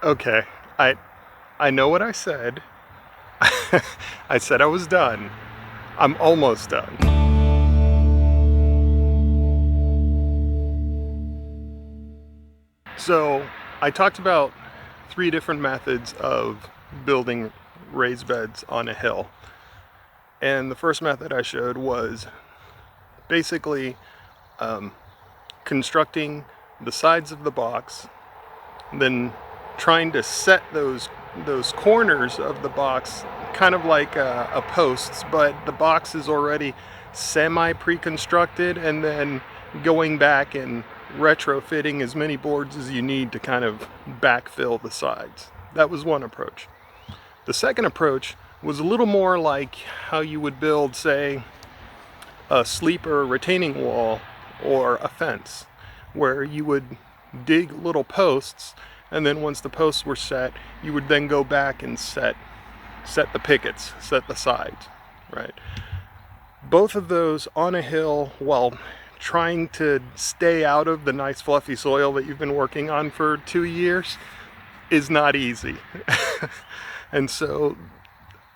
Okay, I know what I said. I said I was done. I'm almost done. So I talked about 3 different methods of building raised beds on a hill. And the first method I showed was basically constructing the sides of the box, then trying to set those corners of the box kind of like a posts, but the box is already semi pre-constructed, and then going back and retrofitting as many boards as you need to kind of backfill the sides. That was one approach. The second approach was a little more like how you would build, say, a sleeper retaining wall or a fence, where you would dig little posts, and then once the posts were set, you would then go back and set the pickets, set the sides, right? Both of those on a hill while trying to stay out of the nice fluffy soil that you've been working on for 2 years is not easy. And so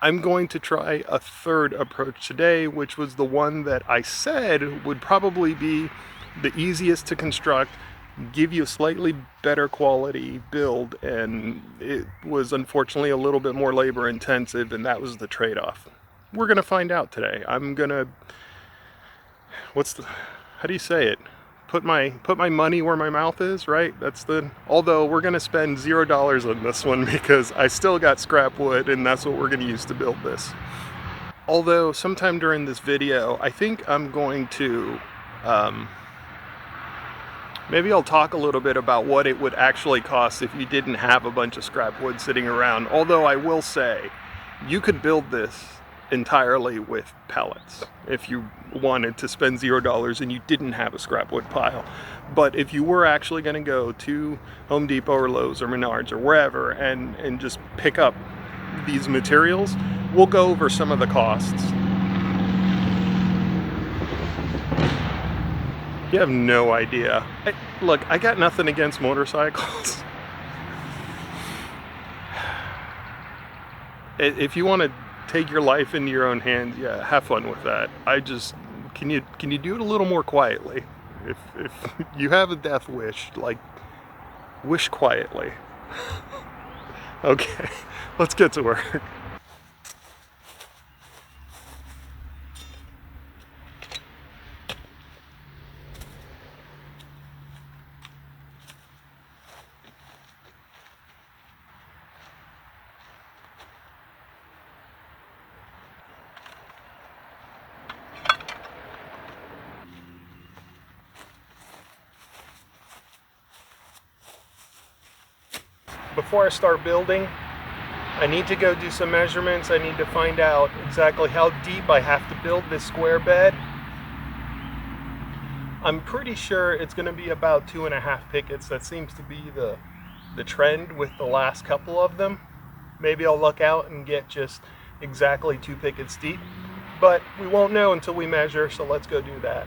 I'm going to try a third approach today, which was the one that I said would probably be the easiest to construct, give you a slightly better quality build, and it was unfortunately a little bit more labor intensive, and that was the trade-off. We're gonna find out today. I'm gonna, how do you say it? Put my money where my mouth is, right? Although we're gonna spend $0 on this one because I still got scrap wood, and that's what we're gonna use to build this. Although sometime during this video, I think I'm going to, maybe I'll talk a little bit about what it would actually cost if you didn't have a bunch of scrap wood sitting around. Although I will say, you could build this entirely with pellets if you wanted to spend $0 and you didn't have a scrap wood pile. But if you were actually going to go to Home Depot or Lowe's or Menards or wherever and just pick up these materials, we'll go over some of the costs. You have no idea. Look, I got nothing against motorcycles. If you want to take your life into your own hands, yeah, have fun with that. Can you do it a little more quietly? If you have a death wish, like, wish quietly. Okay, let's get to work. Before I start building, I need to go do some measurements. I need to find out exactly how deep I have to build this square bed. I'm pretty sure it's going to be about 2.5 pickets. That seems to be the trend with the last couple of them. Maybe I'll luck out and get just exactly 2 pickets deep, but we won't know until we measure, so let's go do that.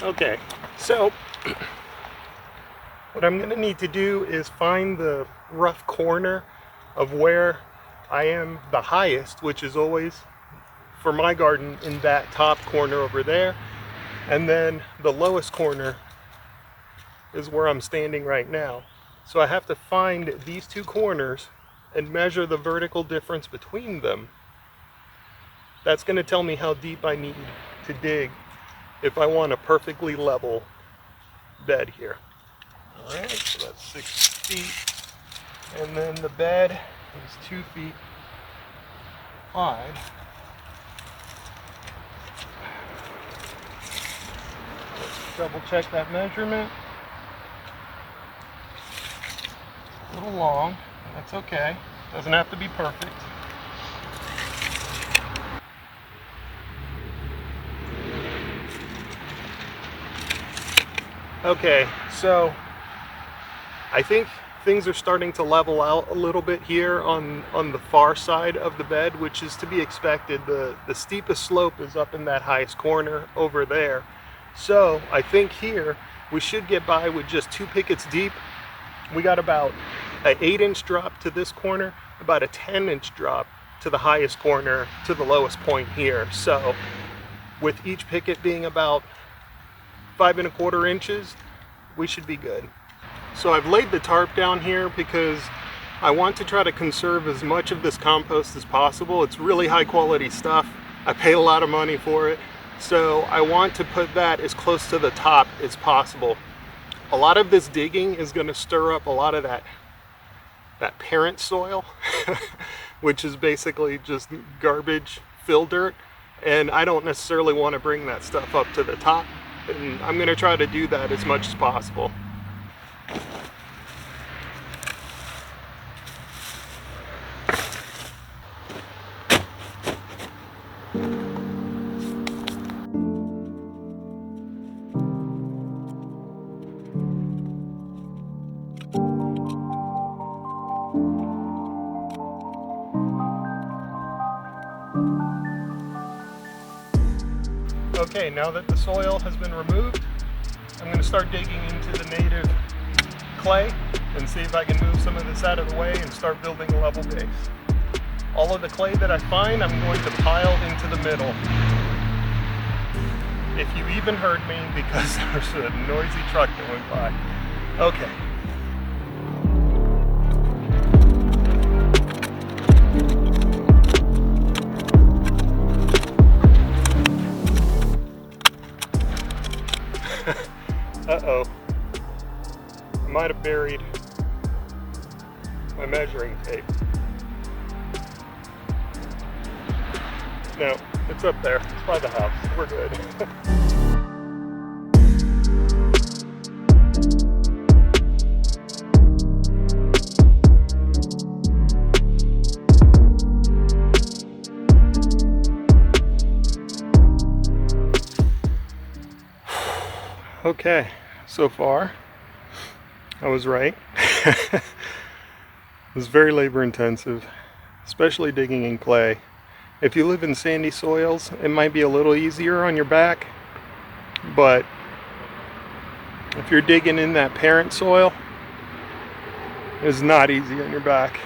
Okay, so what I'm going to need to do is find the rough corner of where I am the highest, which is always, for my garden, in that top corner over there. And then the lowest corner is where I'm standing right now. So I have to find these 2 corners and measure the vertical difference between them. That's going to tell me how deep I need to dig if I want a perfectly level bed here. Alright, so that's 6 feet. And then the bed is 2 feet wide. Let's double check that measurement. A little long, that's okay. Doesn't have to be perfect. Okay, so I think things are starting to level out a little bit here on the far side of the bed, which is to be expected. The steepest slope is up in that highest corner over there. So I think here we should get by with just 2 pickets deep. We got about an 8-inch drop to this corner, about a 10-inch drop to the highest corner to the lowest point here. So with each picket being about 5¼ inches, we should be good. So I've laid the tarp down here because I want to try to conserve as much of this compost as possible. It's really high quality stuff. I paid a lot of money for it. So I want to put that as close to the top as possible. A lot of this digging is going to stir up a lot of that parent soil, which is basically just garbage, fill dirt. And I don't necessarily want to bring that stuff up to the top. And I'm going to try to do that as much as possible. Okay, now that the soil has been removed, I'm going to start digging into the native clay and see if I can move some of this out of the way and start building a level base. All of the clay that I find, I'm going to pile into the middle. If you even heard me, because there's a noisy truck that went by. Okay. Uh-oh. I might have buried my measuring tape. No, it's up there. It's by the house. We're good. Okay, so far, I was right. It was very labor intensive, especially digging in clay. If you live in sandy soils, it might be a little easier on your back, but if you're digging in that parent soil, it's not easy on your back.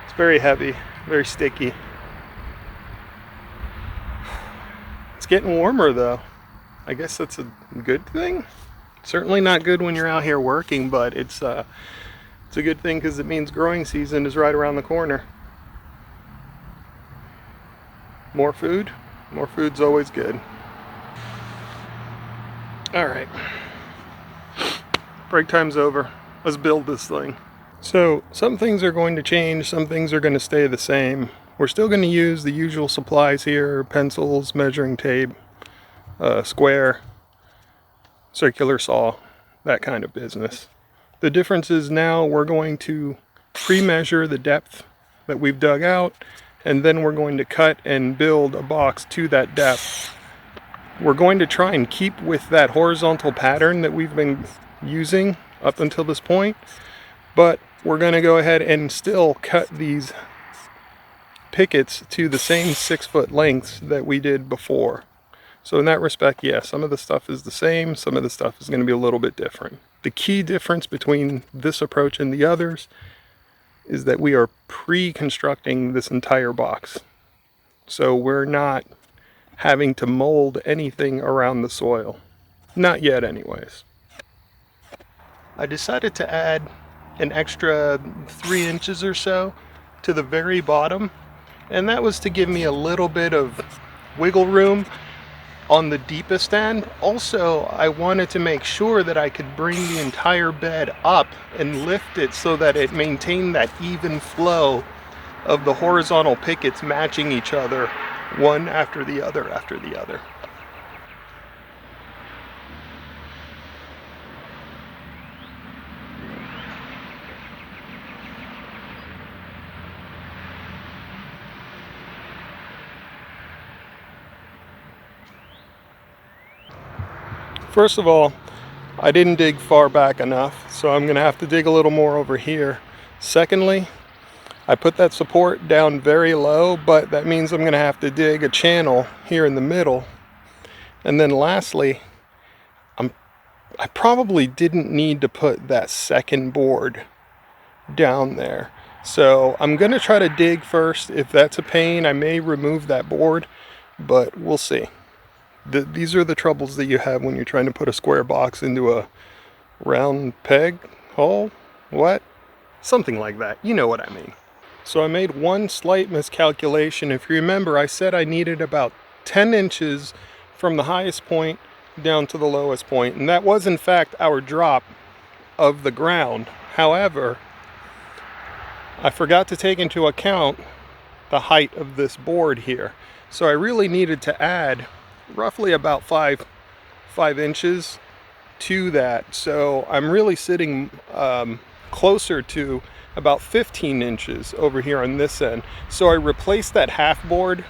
It's very heavy, very sticky. It's getting warmer though. I guess that's a good thing. Certainly not good when you're out here working, but it's a good thing because it means growing season is right around the corner. More food's always good. All right, break time's over. Let's build this thing. So some things are going to change, some things are going to stay the same. We're still going to use the usual supplies here: pencils, measuring tape, square, circular saw, that kind of business. The difference is now we're going to pre-measure the depth that we've dug out, and then we're going to cut and build a box to that depth. We're going to try and keep with that horizontal pattern that we've been using up until this point, but we're going to go ahead and still cut these pickets to the same 6-foot lengths that we did before. So in that respect, yeah, some of the stuff is the same, some of the stuff is going to be a little bit different. The key difference between this approach and the others is that we are pre-constructing this entire box. So we're not having to mold anything around the soil. Not yet anyways. I decided to add an extra 3 inches or so to the very bottom, and that was to give me a little bit of wiggle room on the deepest end. Also, I wanted to make sure that I could bring the entire bed up and lift it so that it maintained that even flow of the horizontal pickets matching each other, one after the other after the other. First of all, I didn't dig far back enough, so I'm gonna have to dig a little more over here. Secondly, I put that support down very low, but that means I'm gonna have to dig a channel here in the middle. And then lastly, I probably didn't need to put that second board down there. So I'm gonna try to dig first. If that's a pain, I may remove that board, but we'll see. These are the troubles that you have when you're trying to put a square box into a round peg hole. What? Something like that. You know what I mean. So I made one slight miscalculation. If you remember, I said I needed about 10 inches from the highest point down to the lowest point, and that was in fact our drop of the ground. However, I forgot to take into account the height of this board here. So I really needed to add roughly about 5 inches to that. So I'm really sitting closer to about 15 inches over here on this end. So I replaced that half board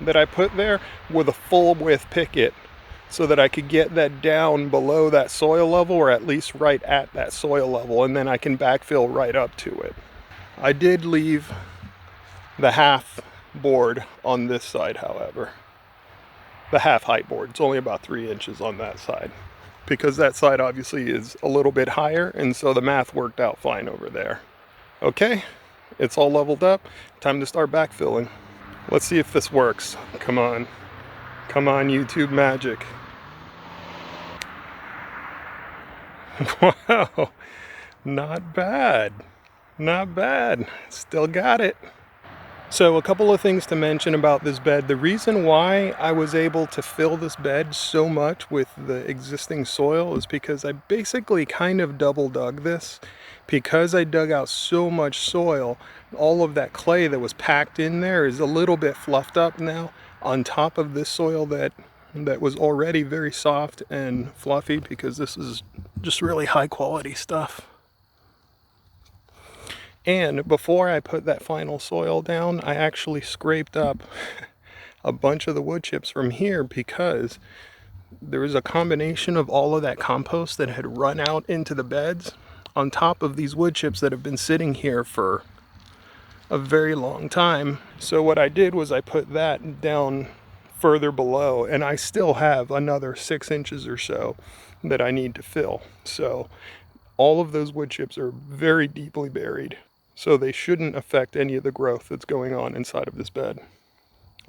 that I put there with a full width picket so that I could get that down below that soil level, or at least right at that soil level, and then I can backfill right up to it. I did leave the half board on this side, however. The half height board, it's only about 3 inches on that side, because that side obviously is a little bit higher, and so the math worked out fine over there. Okay, it's all leveled up. Time to start backfilling. Let's see if this works. Come on. Come on, YouTube magic. Wow, not bad. Not bad. Still got it. So a couple of things to mention about this bed. The reason why I was able to fill this bed so much with the existing soil is because I basically kind of double dug this. Because I dug out so much soil, all of that clay that was packed in there is a little bit fluffed up now on top of this soil that was already very soft and fluffy, because this is just really high quality stuff. And before I put that final soil down, I actually scraped up a bunch of the wood chips from here, because there was a combination of all of that compost that had run out into the beds on top of these wood chips that have been sitting here for a very long time. So what I did was I put that down further below, and I still have another 6 inches or so that I need to fill. So all of those wood chips are very deeply buried, so they shouldn't affect any of the growth that's going on inside of this bed.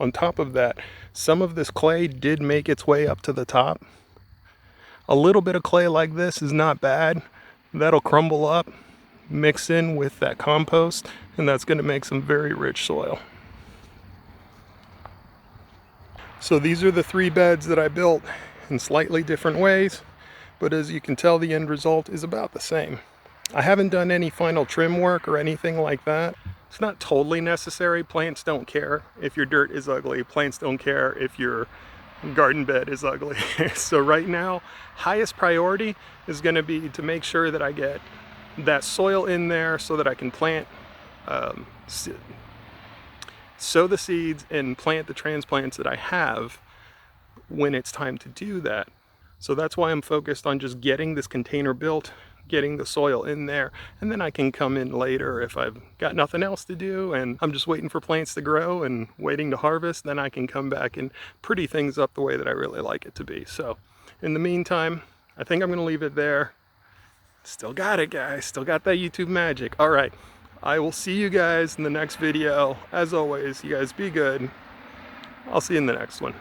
On top of that, some of this clay did make its way up to the top. A little bit of clay like this is not bad. That'll crumble up, mix in with that compost, and that's going to make some very rich soil. So these are the 3 beds that I built in slightly different ways, but as you can tell, the end result is about the same. I haven't done any final trim work or anything like that. It's not totally necessary. Plants don't care if your dirt is ugly. Plants don't care if your garden bed is ugly. So right now, highest priority is going to be to make sure that I get that soil in there so that I can plant, sow the seeds and plant the transplants that I have when it's time to do that. So that's why I'm focused on just getting this container built, getting the soil in there, and then I can come in later if I've got nothing else to do and I'm just waiting for plants to grow and waiting to harvest. Then I can come back and pretty things up the way that I really like it to be. So in the meantime, I think I'm gonna leave it there. Still got it, guys. Still got that YouTube magic. All right, I will see you guys in the next video. As always, you guys be good. I'll see you in the next one.